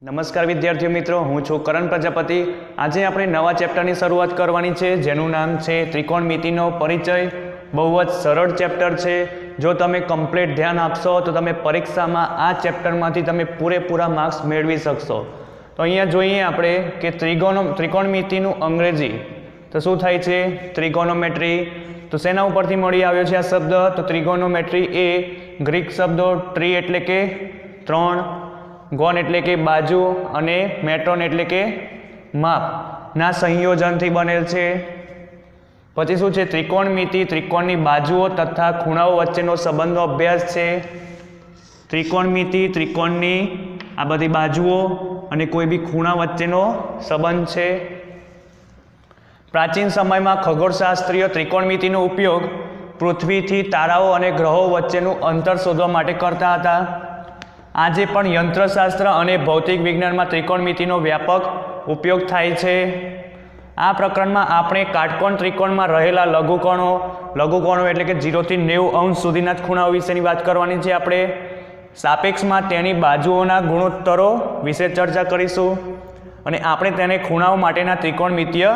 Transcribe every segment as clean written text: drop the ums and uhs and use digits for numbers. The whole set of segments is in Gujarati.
નમસ્કાર વિદ્યાર્થીઓ મિત્રો, હું છું કરણ પ્રજાપતિ। આજે આપણે નવા ચેપ્ટરની શરૂઆત કરવાની છે જેનું નામ છે ત્રિકોણમિતિનો પરિચય। બહુ જ સરળ ચેપ્ટર છે। જો તમે કમ્પ્લીટ ધ્યાન આપશો તો તમે પરીક્ષામાં આ ચેપ્ટરમાંથી તમે પૂરેપૂરા માર્ક્સ મેળવી શકશો। તો અહીંયા જોઈએ આપણે કે ત્રિકોણમિતિનું અંગ્રેજી તો શું થાય છે? ત્રિકોનોમેટ્રી। તો શેના ઉપરથી મળી આવ્યો છે આ શબ્દ? તો ત્રિકોનોમેટ્રી એ ગ્રીક શબ્દો ટ્રી એટલે કે ત્રણ, ગોન એટલે કે બાજુ અને મેટ્રોન એટલે કે માપના સંયોજનથી બનેલ છે। પછી શું છે? ત્રિકોણમિતિ ત્રિકોણની બાજુઓ તથા ખૂણાઓ વચ્ચેનો સંબંધનો અભ્યાસ છે। ત્રિકોણમિતિ ત્રિકોણની આ બધી બાજુઓ અને કોઈ બી ખૂણા વચ્ચેનો સંબંધ છે। પ્રાચીન સમયમાં ખગોળશાસ્ત્રીઓ ત્રિકોણમિતિનો ઉપયોગ પૃથ્વીથી તારાઓ અને ગ્રહો વચ્ચેનું અંતર શોધવા માટે કરતા હતા। આજે પણ યંત્રશાસ્ત્ર અને ભૌતિક વિજ્ઞાનમાં ત્રિકોણમિતિનો વ્યાપક ઉપયોગ થાય છે। આ પ્રકરણમાં આપણે કાટકોણ ત્રિકોણમાં રહેલા લઘુકોણો એટલે કે 0 થી 90 અંશ સુધીના જ ખૂણાઓ વિશેની વાત કરવાની છે। આપણે સાપેક્ષમાં તેની બાજુઓના ગુણોત્તરો વિશે ચર્ચા કરીશું અને આપણે તેને ખૂણાઓ માટેના ત્રિકોણમિતીય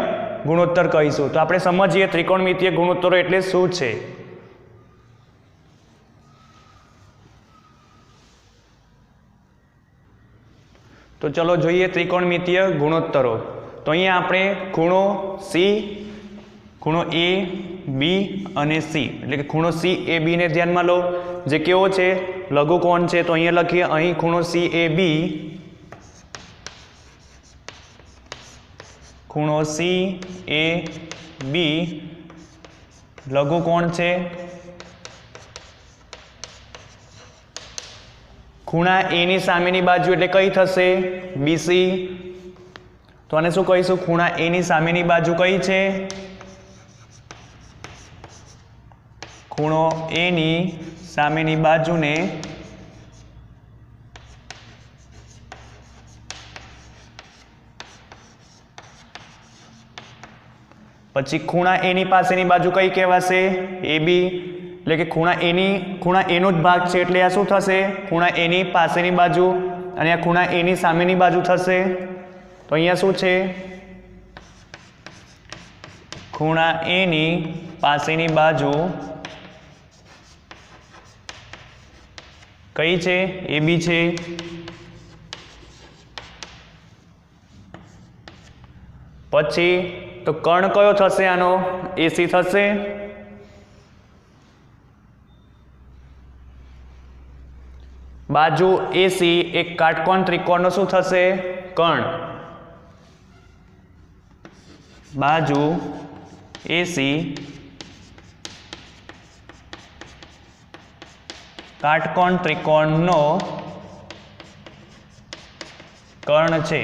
ગુણોત્તર કહીશું। તો આપણે સમજીએ ત્રિકોણમિતીય ગુણોત્તરો એટલે શું છે। તો ચલો જોઈએ ત્રિકોણમિતીય ગુણોત્તરો। તો અહીંયા આપણે ખૂણો સી, ખૂણો એ બી અને સી એટલે કે ખૂણો સી એ બી ને ધ્યાનમાં લો, જે કેવો છે? લઘુકોણ છે। તો અહીંયા લખીએ, અહીં ખૂણો સી એ બી, ખૂણો સી એ બી લઘુકોણ છે। ખૂણા એ ની સામેની બાજુ એટલે કઈ થશે? બીસી। તો આને શું કહીશું? ખૂણા એ ની સામેની બાજુ કઈ છે? ખૂણો એ ની સામેની બાજુને પછી ખૂણા એ ની પાસેની બાજુ કઈ કહેવાશે? એ બી। એટલે કે ખૂણા એનો જ ભાગ છે એટલે આ શું થશે? ખૂણા એની પાસેની બાજુ અને આ ખૂણા એની સામેની બાજુ થશે। તો અહીંયા શું છે? ખૂણા એની પાસેની બાજુ કઈ છે? એ બી છે। પછી તો કર્ણ કયો થશે આનો? એસી થશે। બાજુ એસી એક કાટકોણ ત્રિકોણનો શું થશે? કર્ણ। બાજુ એસી કાટકોણ ત્રિકોણનો કર્ણ છે।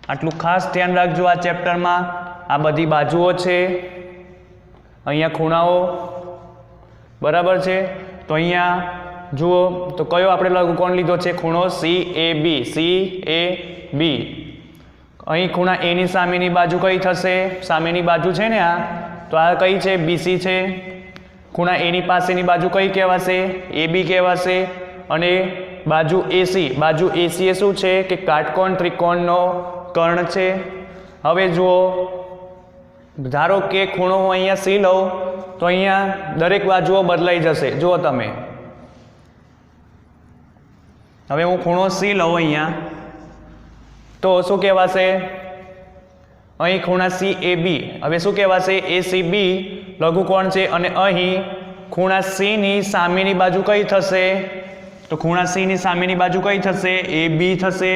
આટલું ખાસ ધ્યાન રાખજો આ ચેપ્ટરમાં। આ બધી બાજુઓ છે, અહીંયા ખૂણાઓ, બરાબર છે। તો અહીંયા જુઓ તો કયો આપણે લઘુકોણ લીધો છે? ખૂણો સી એ બી, સી એ બી। અહીં ખૂણા એ ની સામેની બાજુ કઈ થશે? સામેની બાજુ છે ને આ, તો આ કઈ છે? બીસી છે। ખૂણા એ ની પાસેની બાજુ કઈ કહેવાશે? એ બી કહેવાશે। અને બાજુ એસી એ શું છે? કે કાટકોણ ત્રિકોણનો કર્ણ છે। હવે જુઓ, ધારો કે ખૂણો હું અહીંયા સી લઉં તો અહીંયા દરેક બાજુઓ બદલાઈ જશે। જુઓ તમે, હવે હું ખૂણો સી લઉં અહીંયા તો શું કહેવાશે? અહીં ખૂણા સી એ બી, હવે શું કહેવાશે? એ સી બી લઘુકોણ છે અને અહીં ખૂણા સી ની સામેની બાજુ કઈ થશે? તો ખૂણા સી ની સામેની બાજુ કઈ થશે? એ બી થશે।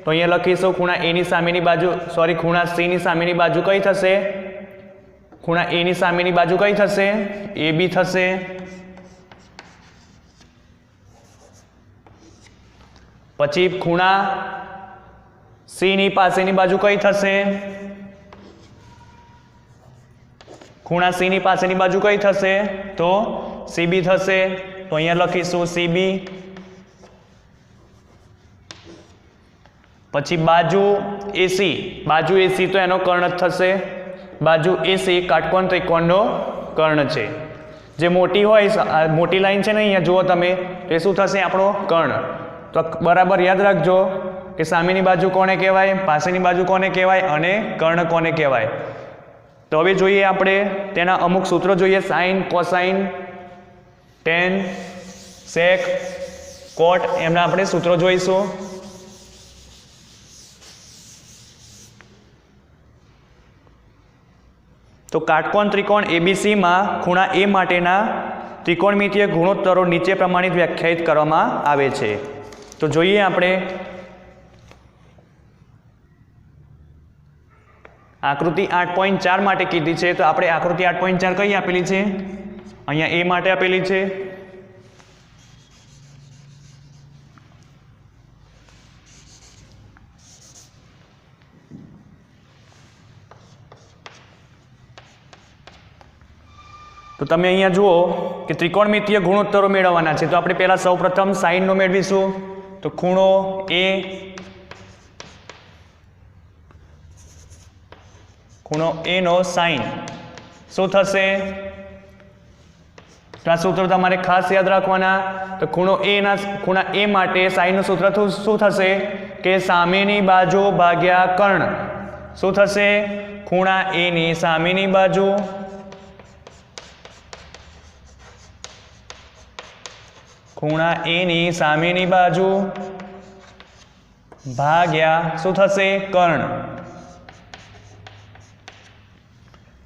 તો અહીંયા લખીશું ખૂણા એ ની સામેની બાજુ ખૂણા સી ની સામેની બાજુ કઈ થશે? ખૂણા એ ની સામેની બાજુ કઈ થશે? એ બી થશે। પછી ખૂણા સી ની પાસેની બાજુ કઈ થશે? ખૂણા સી ની પાસેની બાજુ કઈ થશે? તો સીબી થશે। તો અહીંયા લખીશું સીબી। પછી બાજુ એસી તો એનો કર્ણ જ થશે। બાજુ એસી કાટકોણ ત્રિકોણનો કર્ણ છે। જે મોટી હોય, મોટી લાઈન છે ને અહીંયા જુઓ તમે, એ શું થશે? આપણો કર્ણ। તો બરાબર યાદ રાખજો કે સામેની બાજુ કોને કહેવાય, પાસેની બાજુ કોને કહેવાય અને કર્ણ કોને કહેવાય. તો હવે જોઈએ આપણે તેના અમુક સૂત્રો જોઈએ. સાઇન, કોસાઇન, ટેન, સેક, કોટ એમના આપણે સૂત્રો જોઈશું. તો કાટકોણ ત્રિકોણ એબીસીમાં ખૂણા એ માટેના ત્રિકોણમિતીય ગુણોત્તરો નીચે પ્રમાણે વ્યાખ્યાયિત કરવામાં આવે છે. તો જોઈએ આપણે આકૃતિ 8.4 માટે કીધી છે. તો આપણે આકૃતિ 8.4 કઈ આપેલી છે? અહીંયા એ માટે આપેલી છે. તો તમે અહીંયા જુઓ કે ત્રિકોણમિતીય ગુણોત્તરો મેળવવાના છે. તો આપણે પહેલા સૌપ્રથમ સાઇનનો મેળવીશું. તો ખૂણો એ, ખૂણો એ નો સાઇન શું થશે? આ સૂત્ર તમારે ખાસ યાદ રાખવાના. તો ખૂણા એ માટે સાઇનનું સૂત્ર શું થશે કે સામેની બાજુ ભાગ્યા કર્ણ. શું થશે? ખૂણા એ ની સામેની બાજુ ખૂણા એ ની સામેની બાજુ ભાગ્યા શું થશે? કર્ણ.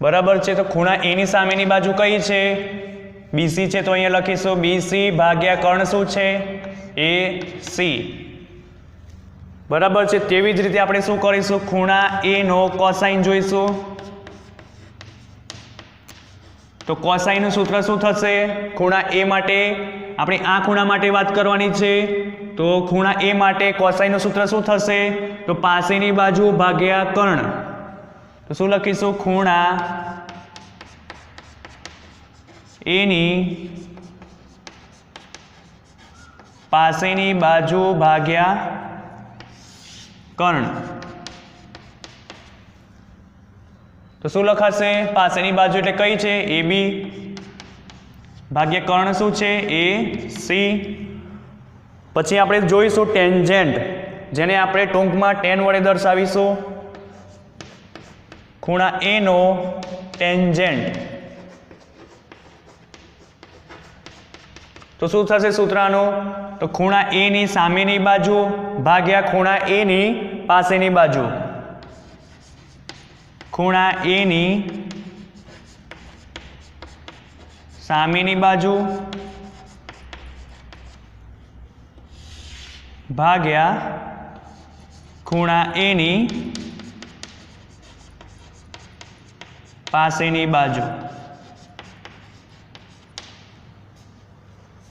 બરાબર છે. તો ખૂણા એ ની સામેની બાજુ કઈ છે? બીસી છે. તો અહીંયા લખીશું બીસી ભાગ્યા કર્ણ શું છે? AC. બરાબર છે. તેવી જ રીતે આપણે શું કરીશું? ખૂણા એ નો કોસાઇન જોઈશું. તો કોસાઇનનું સૂત્ર શું થશે? ખૂણા એ માટે આપણે આ ખૂણા માટે વાત કરવાની છે. તો ખૂણા એ માટે કોસાઇનનું સૂત્ર શું થશે? તો પાસેની બાજુ ભાગ્યા કર્ણ. તો શું લખીશું? ખૂણા એની પાસેની બાજુ ભાગ્યા કર્ણ. તો શું લખાશે? પાસેની બાજુ એટલે કઈ છે? AB ભાગ્યા કર્ણ શું છે? AC. પછી આપણે જોઈશું ટેન્જેન્ટ, જેને આપણે ટૂંકમાં ટેન વડે દર્શાવીશું. ખૂણા એ નો ટેન્જેન્ટ. તો શું થશે સૂત્રનું? તો ખૂણા એ ની સામેની બાજુ ભાગ્યા ખૂણા એ ની પાસેની બાજુ. ખૂણા એ ની સામેની બાજુ ભાગ્યા ખૂણા એ ની પાસેની બાજુ.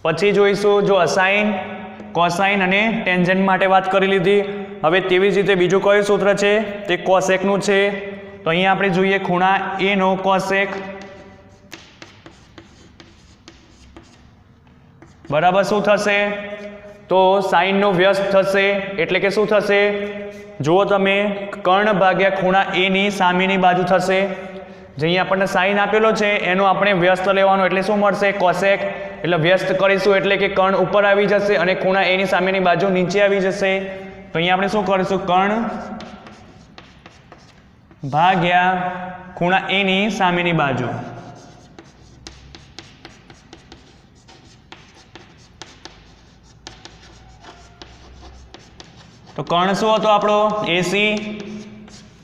પછી જોઈશું જો અસાઇન, કોસાઇન અને ટેન્જન્ટ માટે વાત કરી લીધી. હવે તેવી જ રીતે બીજું કયું સૂત્ર છે? તે કોસેકનું છે. તો અહીંયા આપણે જોઈએ ખૂણા એ નો કોસેક. બરાબર. શું થશે? તો સાઇનનો વ્યસ્ત થશે. એટલે કે શું થશે? જુઓ તમે, કર્ણ ભાગ્યા ખૂણા એ ની સામેની બાજુ થશે. જે અહીંયા આપણને સાઇન આપેલો છે એનો આપણે વ્યસ્ત લેવાનો. એટલે શું મળશે? કોસેક. એટલે વ્યસ્ત કરીશું એટલે કે કર્ણ ઉપર આવી જશે અને ખૂણા એ ની સામેની બાજુ નીચે આવી જશે. તો અહીંયા આપણે શું કરીશું? કર્ણ ભાગ્યા ખૂણા એ ની સામેની બાજુ. તો કર્ણ શું હતો આપણો? AC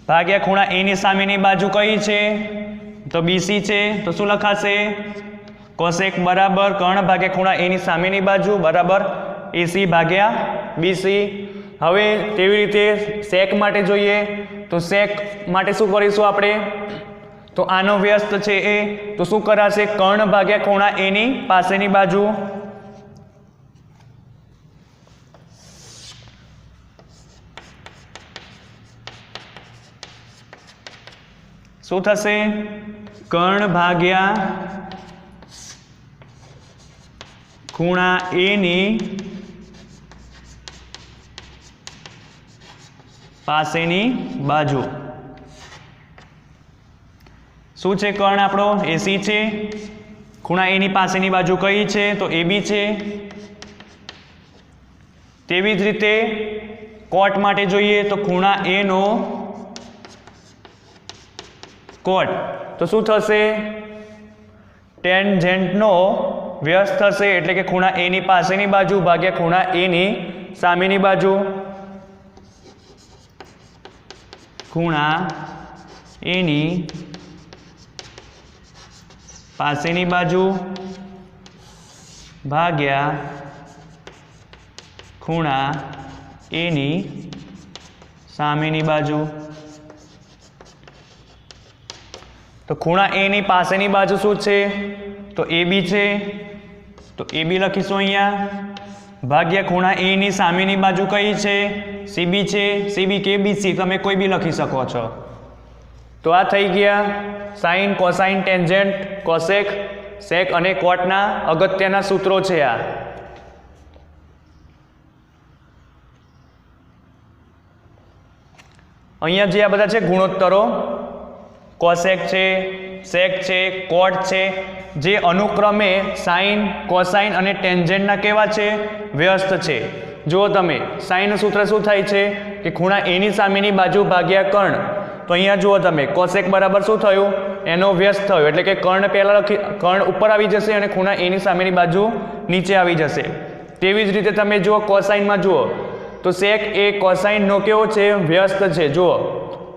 ભાગ્યા ખૂણા એ ની સામેની બાજુ કઈ છે? તો BC છે. તો શું લખાશે? કોસેક બરાબર કર્ણ ભાગ્યા ખૂણા એ ની સામેની બાજુ બરાબર AC ભાગ્યા BC. હવે તેવી રીતે સેક માટે જોઈએ. તો સેક માટે શું કરીશું આપણે? તો આનો વ્યસ્ત છે એ. તો શું કરાશે? કર્ણ ભાગ્યા ખૂણા એ ની પાસેની બાજુ. શું થશે? કર્ણ ભાગ્યા ખૂણા એ ની પાસેની બાજુ. શું છે? કર્ણ આપણો AC છે. ખૂણા એ ની પાસેની બાજુ કઈ છે? તો AB છે. તેવી જ રીતે કોટ માટે જોઈએ તો ખૂણા એ નો કોટ તો શું થશે, ટેન્જેન્ટનો વ્યસ્ત થશે એટલે કે ખૂણા એ ની પાસેની બાજુ ભાગ્યા ખૂણા એ ની સામેની બાજુ, ખૂણા એ ની પાસેની બાજુ ભાગ્યા ખૂણા એ ની સામેની બાજુ. તો ખૂણા એ ની પાસેની બાજુ શું છે તો એ બી છે, તો એ બી લખીશું અહીંયા ભાગ્યા ખૂણા એ ની સામેની બાજુ કઈ છે સીબી છે, સીબી કે બીસી તમે કોઈ બી લખી શકો છો. તો આ થઈ ગયા સાઇન, કોસાઇન, ટેન્જેન્ટ, કોસેક, સેક અને કોટના અગત્યના સૂત્રો છે. આ અહીંયા જે આ બધા છે ગુણોત્તરો, કોસેક છે, સેક છે, કોટ છે, જે અનુક્રમે સાઇન, કોસાઇન અને ટેન્જેન્ટના કેવા છે વ્યસ્ત છે. જુઓ તમે સાઇનનું સૂત્ર શું થાય છે કે ખૂણા એની સામેની બાજુ ભાગ્યા કર્ણ. તો અહીંયા જુઓ તમે કોસેક બરાબર શું થયું એનો વ્યસ્ત થયો એટલે કે કર્ણ પહેલાં કર્ણ ઉપર આવી જશે અને ખૂણા એની સામેની બાજુ નીચે આવી જશે. તેવી જ રીતે તમે જુઓ કોસાઇનમાં જુઓ તો સેક એ કોસાઇનનો કેવો છે વ્યસ્ત છે. જુઓ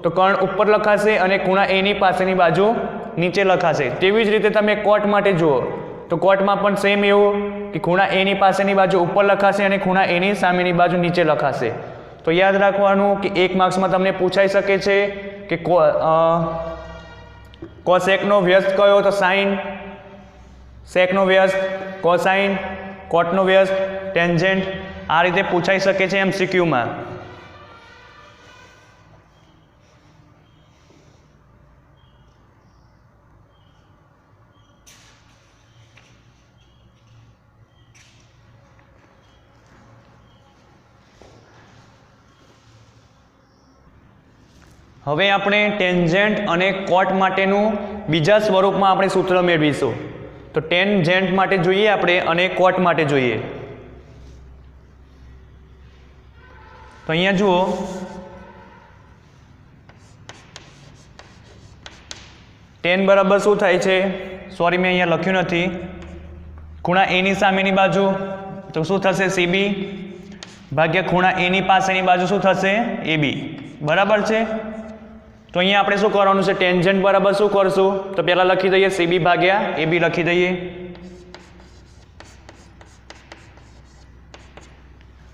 તો કર્ણ ઉપર લખાશે અને ખૂણા એની પાસેની બાજુ નીચે લખાશે. તેવી જ રીતે તમે કોટ માટે જુઓ તો કોટમાં પણ સેમ એવું કે ખૂણા એની પાસેની બાજુ ઉપર લખાશે અને ખૂણા એની સામેની બાજુ નીચે લખાશે. તો યાદ રાખવાનું કે 1 માર્ક્સમાં તમને પૂછાઈ શકે છે કે કોસેકનો વ્યસ્ત કયો તો સાઇન, સેકનો વ્યસ્ત કોસાઇન, કોટનો વ્યસ્ત ટેન્જેન્ટ. આ રીતે પૂછાઈ શકે છે MCQમાં. હવે આપણે ટેન્જેન્ટ અને કોટ માટેનું બીજા સ્વરૂપમાં આપણે સૂત્ર મેળવીશું. તો ટેન્જેન્ટ માટે જોઈએ આપણે અને કોટ માટે જોઈએ. તો અહીંયા જુઓ ટેન બરાબર શું થાય છે, સોરી મેં અહીંયા લખ્યું નથી, ખૂણા એની સામેની બાજુ તો શું થશે સીબી ભાગ્યા ખૂણા એની પાસેની બાજુ શું થશે એબી. બરાબર છે. તો અહીંયા આપણે શું કરવાનું છે, ટેન્જેન્ટ બરાબર શું કરશું તો પહેલાં લખી દઈએ સીબી ભાગ્યા એબી લખી દઈએ.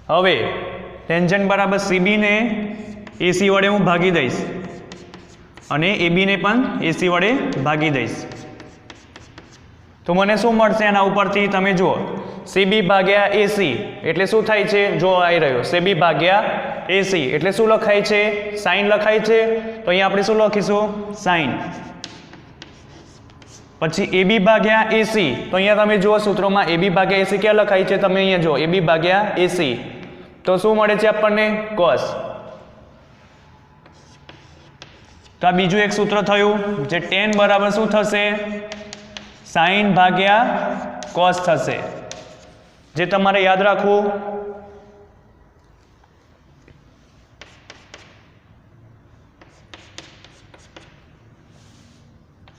હવે ટેન્જેન્ટ બરાબર સીબીને એસી વડે હું ભાગી દઈશ અને એબીને પણ એસી વડે ભાગી દઈશ. તો મને શું મળશે એના ઉપરથી તમે જુઓ સીબી ભાગ્યા એસી એટલે શું થાય છે, જો આવી રહ્યો સીબી ભાગ્યા એસી એટલે શું લખાય છે સાઇન લખાય છે. તો અહીંયા આપણે શું લખીશું સાઇન. પછી એબી ભાગ્યા એસી તો અહીંયા તમે જુઓ સૂત્રોમાં એબી ભાગ્યા એસી ક્યાં લખાય છે તમે અહીંયા જુઓ એબી ભાગ્યા એસી તો શું મળે છે આપણને કોસ. તો આ બીજું એક સૂત્ર થયું જે ટેન બરાબર શું થશે સાઇન ભાગ્યા કોસ થશે, જે તમારે યાદ રાખવું.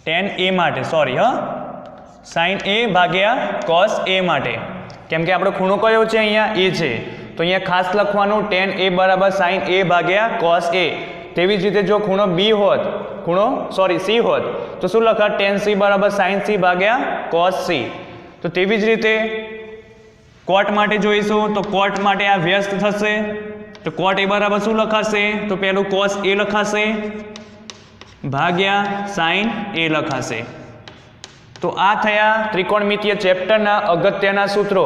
ટેન એ માટે સોરી સાઇન એ ભાગ્યા કોસ એ માટે, કેમ કે આપણો ખૂણો કયો છે અહીંયા એ છે તો અહીંયા ખાસ લખવાનું ટેન એ બરાબર સાઇન એ ભાગ્યા કોસ એ. તેવી જ રીતે જો ખૂણો બી હોત સી હોત તો શું લખા ટેન સી બરાબર સાઇન સી ભાગ્યા કોસ સી. તો તેવી જ રીતે કોટ માટે જોઈશું તો કોટ માટે આ વ્યસ્ત થશે તો કોટ એ બરાબર શું લખાશે તો પહેલું કોસ એ લખાશે ભાગ્યા સાઇન એ લખાશે. તો આ થયા ત્રિકોણમિતીય ચેપ્ટરના અગત્યના સૂત્રો.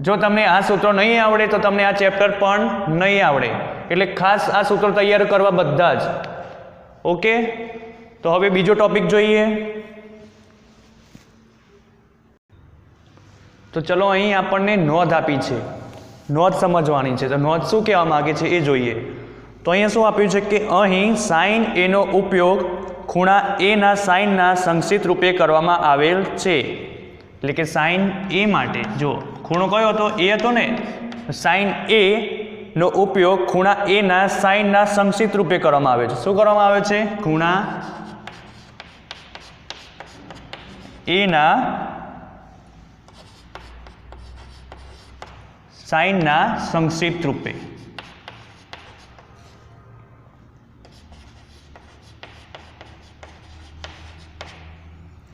જો તમને આ સૂત્રો નહીં આવડે તો તમને આ ચેપ્ટર પણ નહીં આવડે, એટલે ખાસ આ સૂત્રો તૈયાર કરવા બધા જ. ઓકે, તો હવે બીજો ટોપિક જોઈએ. તો ચલો અહીં આપણને નોંધ આપી છે, નોંધ સમજવાની છે. તો નોંધ શું કહેવા માગે છે એ જોઈએ. તો અહીંયા શું આપ્યું છે કે અહીં સાઇન એનો ઉપયોગ ખૂણા એના સાઇનના સંક્ષિપ્ત રૂપે કરવામાં આવેલ છે. એટલે કે સાઇન એ માટે જો ખૂણો કયો હતો એ હતો ને સાઇન એ નો ઉપયોગ ખૂણા એ ના સાઇનના સંક્ષિપ્ત રૂપે કરવામાં આવે છે. શું કરવામાં આવે છે? ખૂણા એ ના સાઇનના સંક્ષિપ્ત રૂપે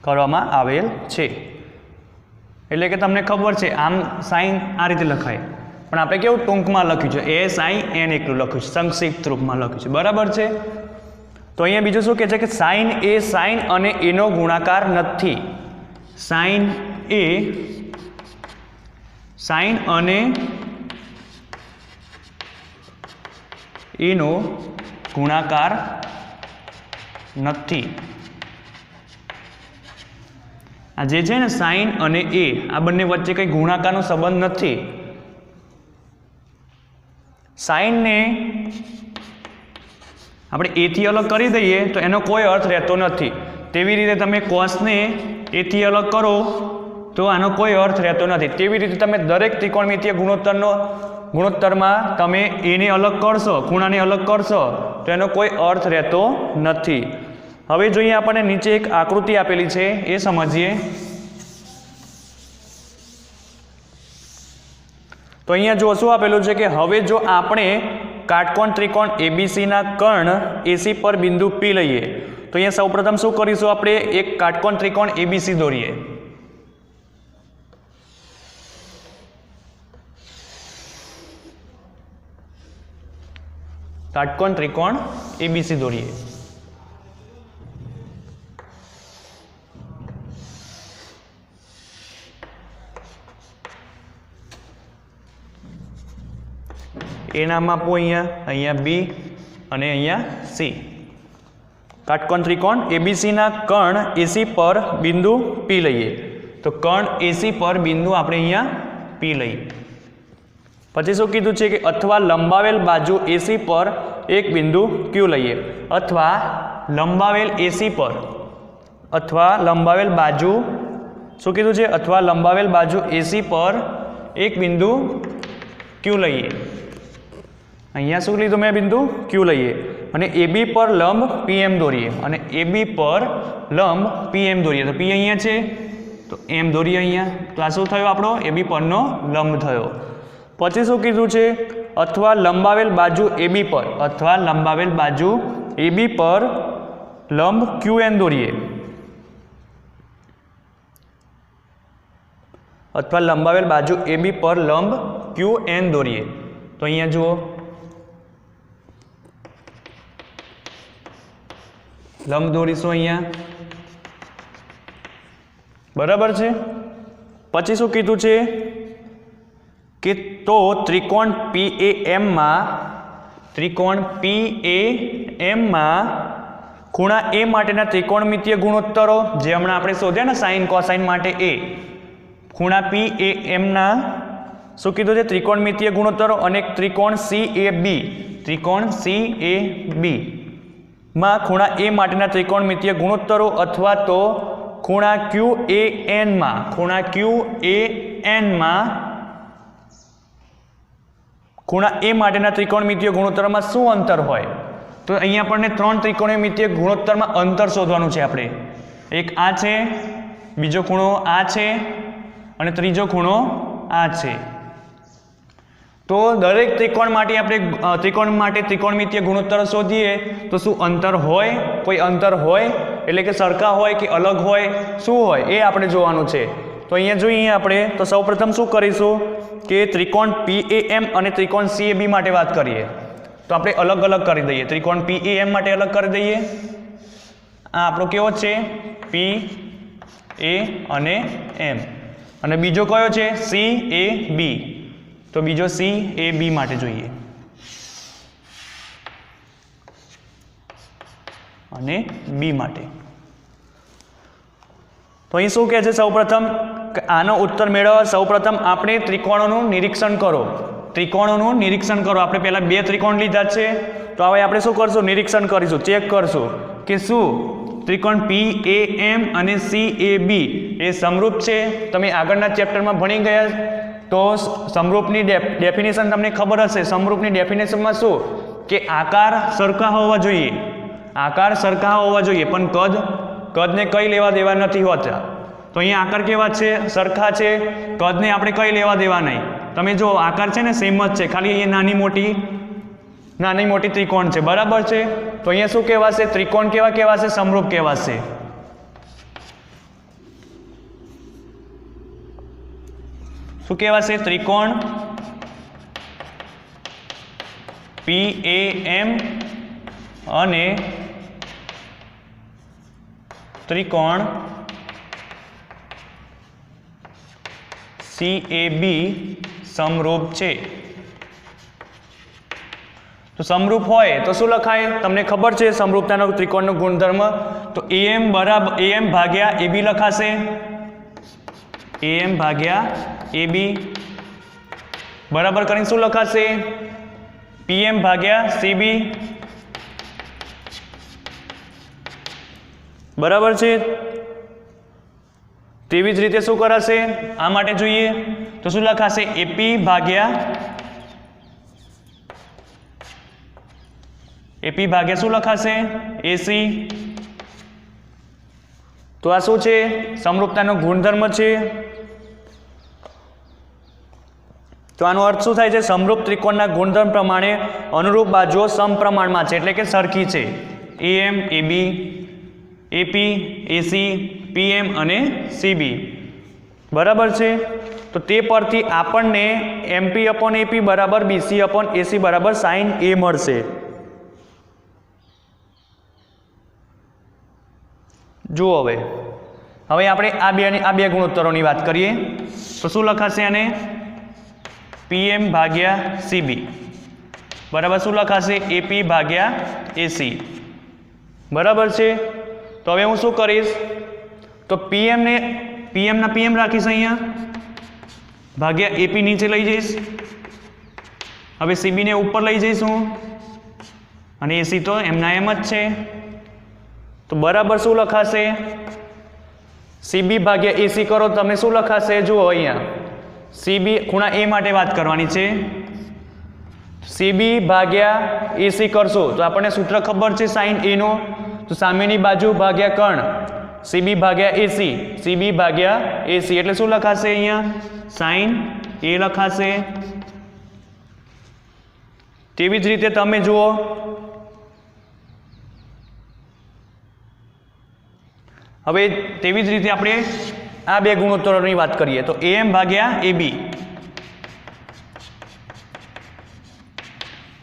કરવામાં આવેલ છે. એટલે કે તમને ખબર છે આમ સાઇન આ રીતે લખાય, પણ આપણે કેવું ટૂંકમાં લખ્યું છે, એ સાઇન એન એકલું લખ્યું છે, સંક્ષિપ્ત રૂપમાં લખ્યું છે. બરાબર છે. તો અહીંયા બીજું શું કહે છે કે સાઇન એ સાઇન અને એનો ગુણાકાર નથી. સાઇન એ સાઇન અને એનો ગુણાકાર નથી. આ જે છે ને સાઇન અને એ, આ બંને વચ્ચે કંઈ ગુણાકારનો સંબંધ નથી. સાઇનને આપણે એથી અલગ કરી દઈએ તો એનો કોઈ અર્થ રહેતો નથી. તેવી રીતે તમે કોસને એથી અલગ કરો તો આનો કોઈ અર્થ રહેતો નથી. તેવી રીતે તમે દરેક ત્રિકોણમિતીય ગુણોત્તરમાં તમે એને અલગ કરશો, ખૂણાને અલગ કરશો તો એનો કોઈ અર્થ રહેતો નથી. હવે જોઈએ આપણને નીચે એક આકૃતિ આપેલી છે એ સમજીએ. તો અહીંયા જો શું આપેલું છે કે હવે જો આપણે કાટકોણ ત્રિકોણ એબીસીના કર્ણ એસી પર બિંદુ પી લઈએ તો અહીંયા સૌપ્રથમ શું કરીશું? આપણે એક કાટકોણ ત્રિકોણ એબીસી દોરીએ. કાટકોણ ત્રિકોણ એબીસી દોરીએ. એ નામ આપો અહીંયા બી અને અહીંયા સી. કાટકોણ ત્રિકોણ એબીસીના કર્ણ એસી પર બિંદુ પી લઈએ. તો કર્ણ એસી પર બિંદુ આપણે અહીંયા પી લઈએ. પછી શું કીધું છે કે અથવા લંબાવેલ બાજુ એસી પર એક બિંદુ ક્યુ લઈએ. અથવા લંબાવેલ એસી પર, અથવા લંબાવેલ બાજુ, શું કીધું છે? અથવા લંબાવેલ બાજુ એસી પર એક બિંદુ ક્યુ લઈએ. અહીંયા શું લીધું મેં? બિંદુ ક્યુ લઈએ. અને એબી પર લંબ પીએમ દોરીએ. અને એબી પર લંબ પીએમ દોરીએ. તો પી અહીંયા છે તો એમ દોરીએ અહીંયા. તો આ શું થયો? આપણો એબી પરનો લંબ થયો. પછી શું કીધું છે? અથવા લંબાવેલ બાજુ એબી પર, અથવા લંબાવેલ બાજુ એબી પર લંબ ક્યુ એન દોરીએ. અથવા લંબાવેલ બાજુ એબી પર લંબ ક્યુ એન દોરીએ. તો અહીંયા જુઓ, લંબ દોરીશું અહીંયા. બરાબર છે. પછી શું કીધું છે કે તો ત્રિકોણ PAM માં ખૂણા એ માટેના ત્રિકોણમિતીય ગુણોત્તરો જે હમણાં આપણે શોધ્યા ને સાઇન કોસાઇન માટે એ, ખૂણા PAM ના શું કીધું છે? ત્રિકોણમિતીય ગુણોત્તરો અને ત્રિકોણ CAB માં ખૂણા એ માટેના ત્રિકોણમિતીય ગુણોત્તરો અથવા તો ખૂણા QAN માં ખૂણા એ માટેના ત્રિકોણમિતીય ગુણોત્તરમાં શું અંતર હોય? તો અહીંયા આપણને ત્રણ ત્રિકોણમિતીય ગુણોત્તરમાં અંતર શોધવાનું છે આપણે. એક આ છે, બીજો ખૂણો આ છે અને ત્રીજો ખૂણો આ છે. તો દરેક ત્રિકોણ માટે આપણે ત્રિકોણમિતીય ગુણોત્તર શોધીએ તો શું અંતર હોય? કોઈ અંતર હોય એટલે કે સરખા હોય કે અલગ હોય, શું હોય એ આપણે જોવાનું છે. તો અહીંયા જોઈએ આપણે. તો સૌપ્રથમ શું કરીશું કે ત્રિકોણ PAM અને ત્રિકોણ CAB માટે વાત કરીએ તો આપણે અલગ અલગ કરી દઈએ. ત્રિકોણ PAM માટે અલગ કરી દઈએ. આ આપણો કેવો છે? PA અને M. અને બીજો કયો છે? CAB. તો બીજો CAB માટે જોઈએ. અને B માટે. તો અહીં શું કહે છે? સૌપ્રથમ આનો ઉત્તર મેળવવા સૌપ્રથમ આપણે ત્રિકોણોનું નિરીક્ષણ કરો. આપણે પહેલા બે ત્રિકોણ લીધા છે તો હવે આપણે શું કરશું? નિરીક્ષણ કરીશું, ચેક કરશું કે શું ત્રિકોણ PAM અને CAB એ સમરૂપ છે. તમે આગળના ચેપ્ટરમાં ભણી ગયા તો સમરૂપની ડેફિનેશન તમને ખબર હશે. સમરૂપની ડેફિનેશનમાં શું કે આકાર સરખા હોવા જોઈએ, આકાર સરખા હોવા જોઈએ, પણ કદને કઈ લેવા દેવા નથી હોતા. તો અહીંયા આકાર કેવા છે? સરખા છે. કદને આપણે કઈ લેવા દેવા નહીં. તમે જો આકાર છે ને સેમ જ છે, ખાલી અહીંયા નાની મોટી ત્રિકોણ છે, બરાબર છે. તો અહીંયા શું કહેવાશે? ત્રિકોણ કેવા કહેવાશે? સમરૂપ કહેવાશે. શું કહેવાશે? ત્રિકોણ PAM અને ત્રિકોણ CAB સમરૂપ છે. તો સમરૂપ હોય તો શું લખાય? તમને ખબર છે સમરૂપતાનો ત્રિકોણનો ગુણધર્મ? તો AM ભાગ્યા AB લખાશે. AM ભાગ્યા AB બરાબર કરીને શું લખાશે? PM ભાગ્યા CB બરાબર છે. તેવી જ રીતે શું કરાશે? આ માટે જોઈએ તો શું લખાશે? AP ભાગ્યા શું લખાશે? AC. તો આ શું છે? સમરૂપતાનો ગુણધર્મ છે. તો આનો અર્થ શું થાય છે? સમરૂપ ત્રિકોણના ગુણધર્મ પ્રમાણે અનુરૂપ બાજુઓ સમપ્રમાણમાં છે, એટલે કે સરખી છે. AM AB AP AC PM અને CB બરાબર છે. તો તે પરથી આપણને MP/AP બરાબર BC/AC બરાબર sin A મળશે. જુઓ હવે આપણે આ બે ગુણોત્તરોની વાત કરીએ તો શું લખાશે? આને PM ભાગ્યા CB બરાબર શું લખાશે? AP ભાગ્યા AC બરાબર છે. તો હવે હું શું કરીશ? તો PM ના PM રાખીશ અહીંયા, ભાગ્યા AP નીચે લઈ જઈશ. હવે CB ને ઉપર લઈ જઈશ હું, અને AC તો એમના એમ જ છે. તો બરાબર શું લખાશે? CB ભાગ્યા AC કરો તમે શું લખાશે? જુઓ અહીંયા CB ખૂણા A માટે વાત કરવાની છે. CB ભાગ્યા AC કરશો તો આપણને સૂત્ર ખબર છે sin A નો. તો સામેની બાજુ ભાગ્યા કર્ણ, CB ભાગ્યા AC, CB ભાગ્યા AC એટલે શું લખાશે? અહીંયા sin A લખાશે. તેવી જ રીતે તમે જુઓ હવે તેવી જ રીતે આપણે આ બે ગુણોત્તરોની વાત કરીએ તો AM ભાગ્યા AB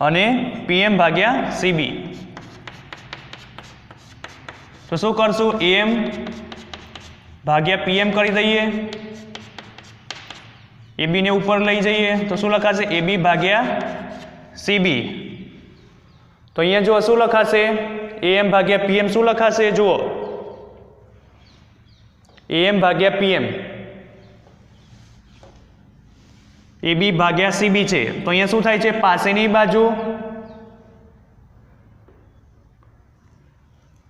અને PM ભાગ્યા CB. તો શું કરશું? AM ભાગ્યા PM કરી દઈએ, AB ને ઉપર લઈ જઈએ તો શું લખાશે? AB ભાગ્યા CB. તો અહીંયા જો શું લખાશે? AM ભાગ્યા PM શું લખાશે? જુઓ AM ભાગ્યા PM, AB ભાગ્યા CB છે. તો અહીંયા શું થાય છે? પાસેની બાજુ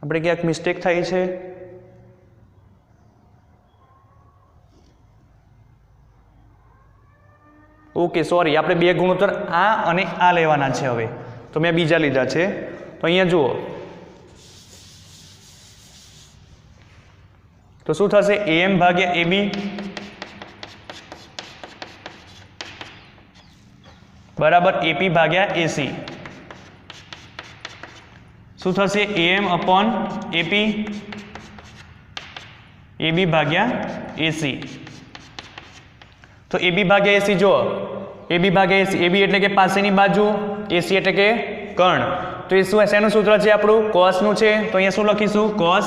આપણે ક્યાંક મિસ્ટેક થાય છે. ઓકે સોરી, આપણે બે ગુણોત્તર આ અને આ લેવાના છે. હવે તો મેં બીજા લીધા છે. તો અહીંયા જુઓ તો શું થશે? AM ભાગ્યા AB બરાબર AP ભાગ્યા AC. શું થશે? AM upon AP, AB ભાગ્યા AC. તો AB ભાગ્યા AC જુઓ, AB ભાગ્યા AC, AB એટલે કે પાસેની બાજુ, AC એટલે કે કર્ણ. તો એ શું શેનું સૂત્ર છે? આપણું cos નું છે. તો અહીંયા શું લખીશું? cos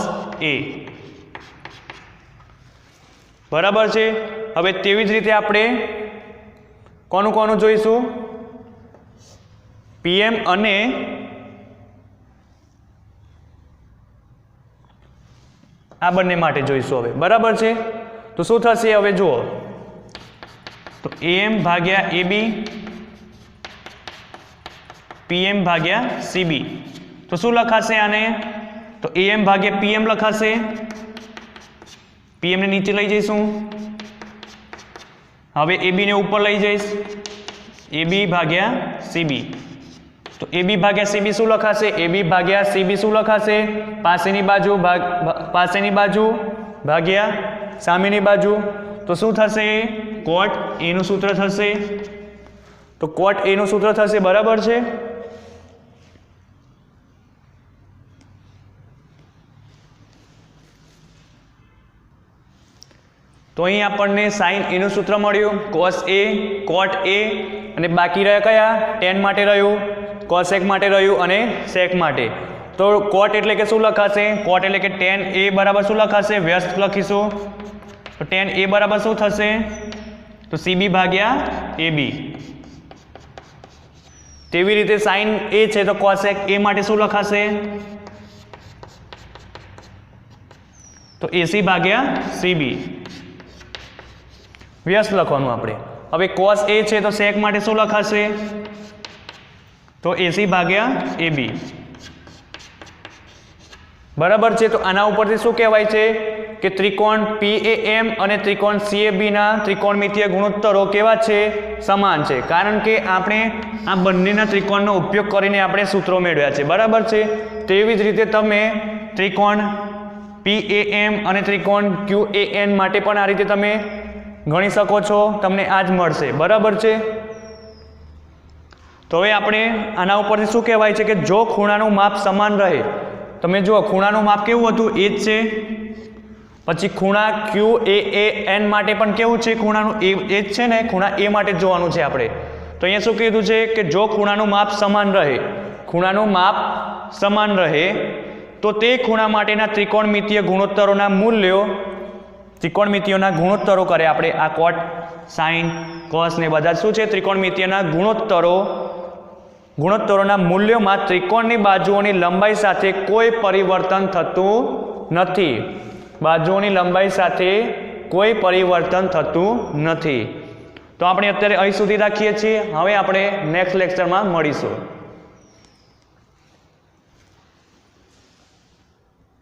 A બરાબર છે. હવે તેવી જ રીતે આપણે કોનું જોઈશું? PM અને આ બંને માટે જોઈશું હવે બરાબર છે. તો શું થશે? હવે જુઓ તો AM ભાગ્યા AB, PM ભાગ્યા CB. તો શું લખાશે આને? તો AM ભાગ્યા PM લખાશે, PM ને નીચે લઈ જઈશું હવે એબીને ઉપર લઈ જઈશ, એબી ભાગ્યા સીબી. તો એબી ભાગ્યા સીબી શું લખાશે? એબી ભાગ્યા સીબી શું લખાશે? પાસેની બાજુ ભાગ્યા સામેની બાજુ. તો શું થશે? કોટ એનું સૂત્ર થશે. તો કોટ એનું સૂત્ર થશે, બરાબર છે. તો અહીં આપણને સાઇન એનું સૂત્ર મળ્યું, કોસ એ, કોટ એ, અને બાકી રહ્યા કયા? ટેન માટે રહ્યું, કોસેક માટે રહ્યું અને સેક માટે. તો કોટ એટલે કે શું લખાશે? કોટ એટલે કે ટેન એ બરાબર શું લખાશે? વ્યસ્ત લખીશું. તો ટેન એ બરાબર શું થશે? તો સીબી ભાગ્યા એબી. તેવી રીતે સાઇન એ છે તો કોસેક એ માટે શું લખાશે? તો એસી ભાગ્યા સીબી. વ્યસ્ત લખવાનું આપણે. હવે કોસ એ છે તો સેક માટે શું લખાશે? તો એસી ભાગ્યા એબી. બરાબર છે. તો આના ઉપરથી શું કહેવાય છે કે ત્રિકોણ PAM અને ત્રિકોણ CAB ના ત્રિકોણમિતીય ગુણોત્તરો કેવા છે? સમાન છે. કારણ કે આપણે આ બંનેના ત્રિકોણનો ઉપયોગ કરીને આપણે સૂત્રો મેળવ્યા છે, બરાબર છે. તેવી જ રીતે તમે ત્રિકોણ PAM અને ત્રિકોણ QAN માટે પણ આ રીતે તમે ગણી શકો છો, તમને આ જ મળશે, બરાબર છે. તો હવે આપણે આના ઉપરથી શું કહેવાય છે કે જો ખૂણાનું માપ સમાન રહે, તમે જુઓ ખૂણાનું માપ કેવું હતું? એ જ છે. પછી ખૂણા QAAN માટે પણ કેવું છે? ખૂણાનું એ જ છે ને, ખૂણા એ માટે જોવાનું છે આપણે. તો અહીંયા શું કીધું છે કે જો ખૂણાનું માપ સમાન રહે, ખૂણાનું માપ સમાન રહે તો તે ખૂણા માટેના ત્રિકોણમિતીય ગુણોત્તરોના મૂલ્યો, ત્રિકોણમિતિયોના ગુણોત્તરો કરે આપણે. આ કોટ, સાઇન, કોસ ને બધા શું છે? ત્રિકોણમિતિયના ગુણોત્તરોના મૂલ્યોમાં ત્રિકોણની બાજુઓની લંબાઈ સાથે કોઈ પરિવર્તન થતું નથી. બાજુઓની લંબાઈ સાથે કોઈ પરિવર્તન થતું નથી. તો આપણે અત્યારે અહીં સુધી રાખીએ છીએ. હવે આપણે નેક્સ્ટ લેક્ચરમાં મળીશું.